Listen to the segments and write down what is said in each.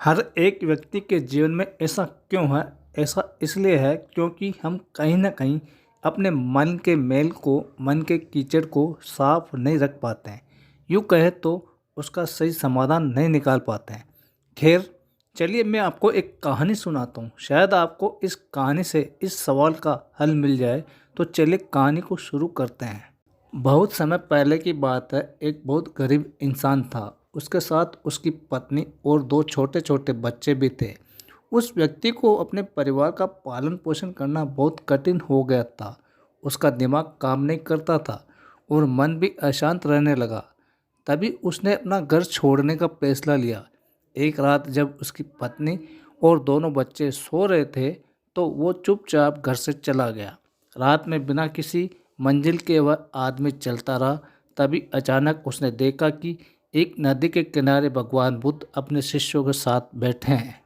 हर एक व्यक्ति के जीवन में ऐसा क्यों है? ऐसा इसलिए है क्योंकि हम कहीं न कहीं अपने मन के मैल को, मन के कीचड़ को साफ नहीं रख पाते हैं। यूँ कहें तो उसका सही समाधान नहीं निकाल पाते हैं। खैर, चलिए मैं आपको एक कहानी सुनाता हूँ। शायद आपको इस कहानी से इस सवाल का हल मिल जाए। तो चलिए कहानी को शुरू करते हैं। बहुत समय पहले की बात है। एक बहुत गरीब इंसान था। उसके साथ उसकी पत्नी और दो छोटे छोटे बच्चे भी थे। उस व्यक्ति को अपने परिवार का पालन पोषण करना बहुत कठिन हो गया था। उसका दिमाग काम नहीं करता था और मन भी अशांत रहने लगा। तभी उसने अपना घर छोड़ने का फैसला लिया। एक रात जब उसकी पत्नी और दोनों बच्चे सो रहे थे तो वो चुपचाप घर से चला गया। रात में बिना किसी मंजिल के वह आदमी चलता रहा। तभी अचानक उसने देखा कि एक नदी के किनारे भगवान बुद्ध अपने शिष्यों के साथ बैठे हैं।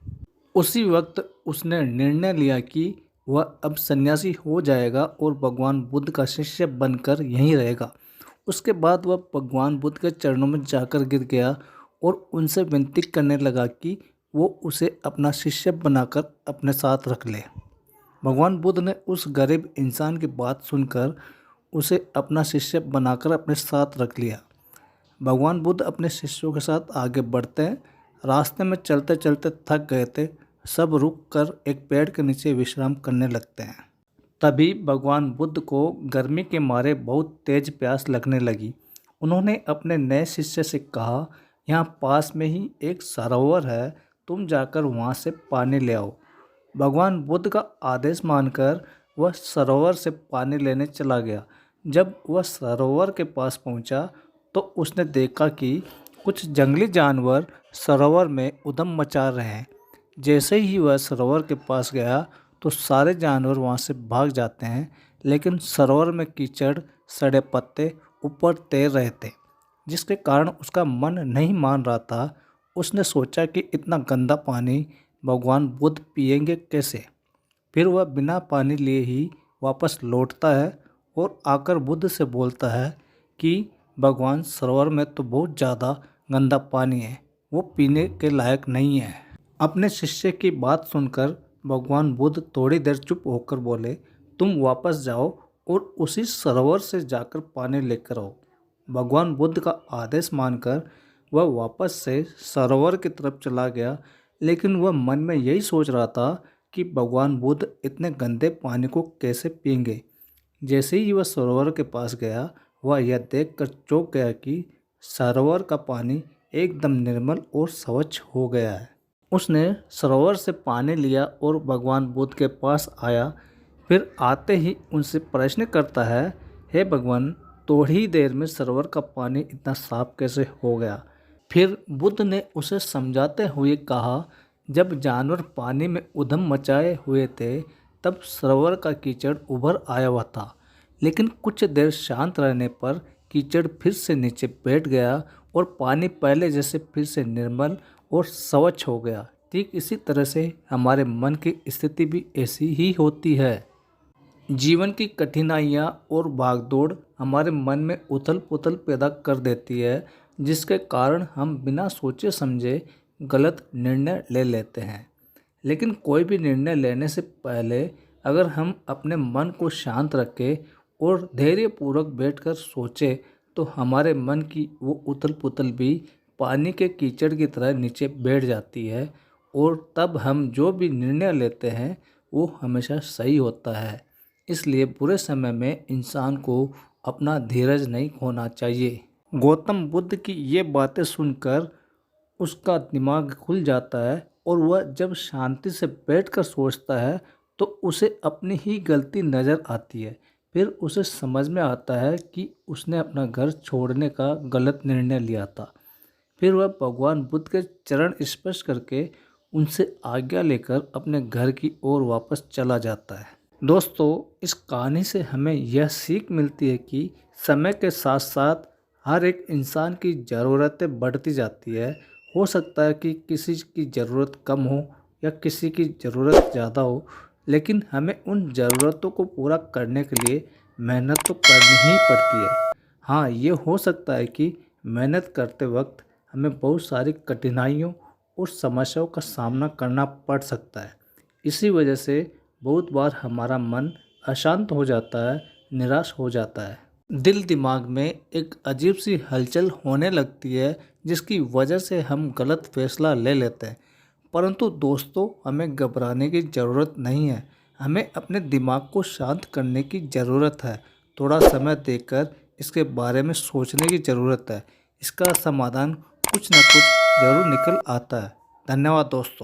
उसी वक्त उसने निर्णय लिया कि वह अब सन्यासी हो जाएगा और भगवान बुद्ध का शिष्य बनकर यहीं रहेगा। उसके बाद वह भगवान बुद्ध के चरणों में जाकर गिर गया और उनसे विनती करने लगा कि वो उसे अपना शिष्य बनाकर अपने साथ रख ले। भगवान बुद्ध ने उस गरीब इंसान की बात सुनकर उसे अपना शिष्य बनाकर अपने साथ रख लिया। भगवान बुद्ध अपने शिष्यों के साथ आगे बढ़ते हैं। रास्ते में चलते चलते थक गए थे। सब रुक कर एक पेड़ के नीचे विश्राम करने लगते हैं। तभी भगवान बुद्ध को गर्मी के मारे बहुत तेज प्यास लगने लगी। उन्होंने अपने नए शिष्य से कहा, यहाँ पास में ही एक सरोवर है, तुम जाकर वहाँ से पानी ले आओ। भगवान बुद्ध का आदेश मानकर वह सरोवर से पानी लेने चला गया। जब वह सरोवर के पास पहुँचा तो उसने देखा कि कुछ जंगली जानवर सरोवर में उधम मचा रहे हैं। जैसे ही वह सरोवर के पास गया तो सारे जानवर वहाँ से भाग जाते हैं, लेकिन सरोवर में कीचड़, सड़े पत्ते ऊपर तैर रहे थे, जिसके कारण उसका मन नहीं मान रहा था। उसने सोचा कि इतना गंदा पानी भगवान बुद्ध पिएंगे कैसे। फिर वह बिना पानी लिए ही वापस लौटता है और आकर बुद्ध से बोलता है कि भगवान, सरोवर में तो बहुत ज़्यादा गंदा पानी है, वो पीने के लायक नहीं है। अपने शिष्य की बात सुनकर भगवान बुद्ध थोड़ी देर चुप होकर बोले, तुम वापस जाओ और उसी सरोवर से जाकर पानी लेकर आओ। भगवान बुद्ध का आदेश मानकर वह वापस से सरोवर की तरफ चला गया, लेकिन वह मन में यही सोच रहा था कि भगवान बुद्ध इतने गंदे पानी को कैसे पिएंगे। जैसे ही वह सरोवर के पास गया, वह यह देखकर चौंक गया कि सरोवर का पानी एकदम निर्मल और स्वच्छ हो गया है। उसने सरोवर से पानी लिया और भगवान बुद्ध के पास आया। फिर आते ही उनसे प्रश्न करता है, हे भगवान, थोड़ी ही देर में सरोवर का पानी इतना साफ कैसे हो गया। फिर बुद्ध ने उसे समझाते हुए कहा, जब जानवर पानी में उधम मचाए हुए थे तब सरोवर का कीचड़ उभर आया हुआ था, लेकिन कुछ देर शांत रहने पर कीचड़ फिर से नीचे बैठ गया और पानी पहले जैसे फिर से निर्मल और स्वच्छ हो गया। ठीक इसी तरह से हमारे मन की स्थिति भी ऐसी ही होती है। जीवन की कठिनाइयाँ और भागदौड़ हमारे मन में उथल पुथल पैदा कर देती है, जिसके कारण हम बिना सोचे समझे गलत निर्णय ले लेते हैं। लेकिन कोई भी निर्णय लेने से पहले अगर हम अपने मन को शांत रखें और धैर्यपूर्वक बैठकर सोचें तो हमारे मन की वो उथल पुथल भी पानी के कीचड़ की तरह नीचे बैठ जाती है और तब हम जो भी निर्णय लेते हैं वो हमेशा सही होता है। इसलिए बुरे समय में इंसान को अपना धीरज नहीं खोना चाहिए। गौतम बुद्ध की ये बातें सुनकर उसका दिमाग खुल जाता है और वह जब शांति से बैठकर सोचता है तो उसे अपनी ही गलती नज़र आती है। फिर उसे समझ में आता है कि उसने अपना घर छोड़ने का गलत निर्णय लिया था। फिर वह भगवान बुद्ध के चरण स्पर्श करके उनसे आज्ञा लेकर अपने घर की ओर वापस चला जाता है। दोस्तों, इस कहानी से हमें यह सीख मिलती है कि समय के साथ साथ हर एक इंसान की ज़रूरतें बढ़ती जाती है। हो सकता है कि किसी की ज़रूरत कम हो या किसी की ज़रूरत ज़्यादा हो, लेकिन हमें उन ज़रूरतों को पूरा करने के लिए मेहनत तो करनी ही पड़ती है। हाँ, ये हो सकता है कि मेहनत करते वक्त हमें बहुत सारी कठिनाइयों उस समस्याओं का सामना करना पड़ सकता है। इसी वजह से बहुत बार हमारा मन अशांत हो जाता है, निराश हो जाता है। दिल दिमाग में एक अजीब सी हलचल होने लगती है जिसकी वजह से हम गलत फैसला ले लेते हैं। परंतु दोस्तों, हमें घबराने की ज़रूरत नहीं है। हमें अपने दिमाग को शांत करने की ज़रूरत है। थोड़ा समय देकर इसके बारे में सोचने की ज़रूरत है। इसका समाधान कुछ ना कुछ ज़रूर निकल आता है। धन्यवाद दोस्तों।